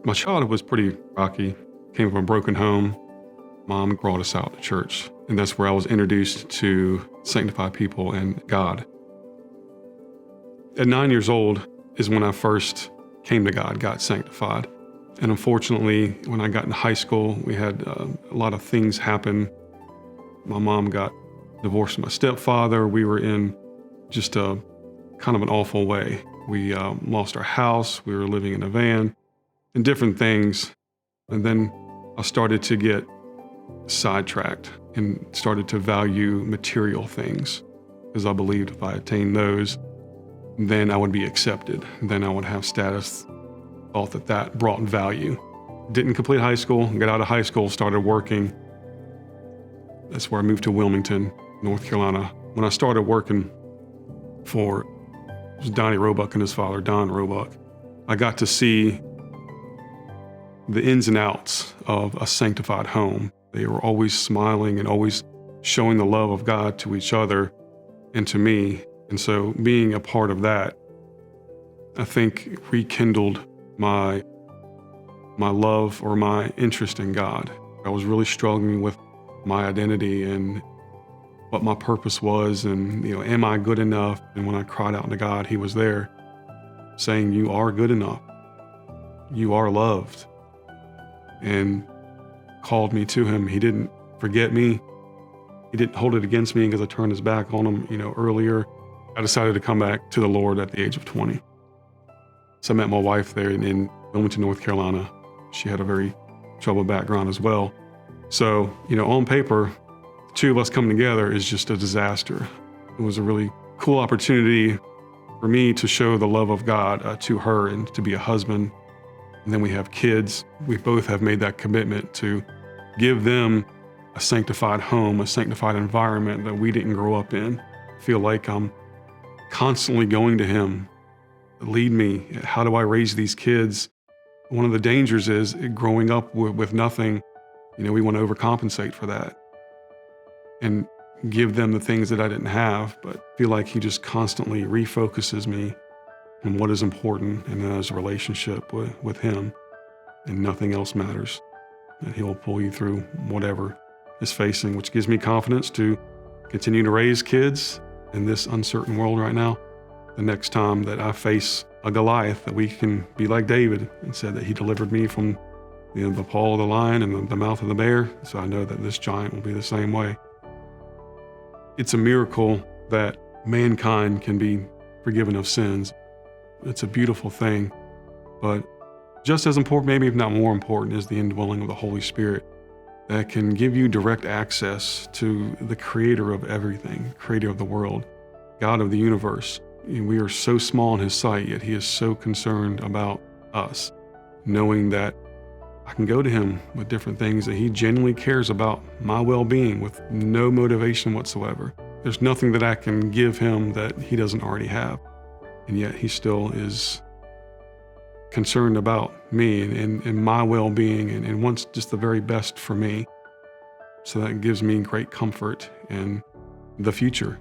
My childhood was pretty rocky. Came from a broken home. Mom brought us out to church, and that's where I was introduced to sanctified people and God. At 9 years old is when I first came to God, got sanctified. And unfortunately, when I got in high school, we had a lot of things happen. My mom got divorced from my stepfather. We were in just a kind of an awful way. We lost our house. We were living in a van and different things. And then I started to get sidetracked and started to value material things because I believed if I attained those, then I would be accepted. Then I would have status. Thought that that brought value. Didn't complete high school, got out of high school, started working. That's where I moved to Wilmington, North Carolina. When I started working for it was Donnie Roebuck and his father, Don Roebuck, I got to see the ins and outs of a sanctified home. They were always smiling and always showing the love of God to each other and to me. And so being a part of that, I think rekindled my love or my interest in God. I was really struggling with my identity and what my purpose was and, am I good enough? And when I cried out to God, He was there saying, you are good enough. You are loved. And called me to Him. He didn't forget me. He didn't hold it against me because I turned His back on Him, earlier. I decided to come back to the Lord at the age of 20. So I met my wife there in Wilmington, North Carolina. She had a very troubled background as well. So, on paper, the two of us coming together is just a disaster. It was a really cool opportunity for me to show the love of God to her and to be a husband. And then we have kids. We both have made that commitment to give them a sanctified home, a sanctified environment that we didn't grow up in. I feel like I'm constantly going to Him. Lead me. How do I raise these kids? One of the dangers is growing up with nothing. We want to overcompensate for that and give them the things that I didn't have, but I feel like He just constantly refocuses me on what is important and then as a relationship with Him, and nothing else matters. And He'll pull you through whatever is facing, which gives me confidence to continue to raise kids in this uncertain world right now. The next time that I face a Goliath, that we can be like David and said that He delivered me from the paw of the lion and the mouth of the bear. So I know that this giant will be the same way. It's a miracle that mankind can be forgiven of sins. It's a beautiful thing, but just as important, maybe if not more important, is the indwelling of the Holy Spirit that can give you direct access to the Creator of everything, Creator of the world, God of the universe. We are so small in His sight, yet He is so concerned about us, knowing that I can go to Him with different things, that He genuinely cares about my well-being with no motivation whatsoever. There's nothing that I can give Him that He doesn't already have. And yet He still is concerned about me and my well-being and wants just the very best for me. So that gives me great comfort in the future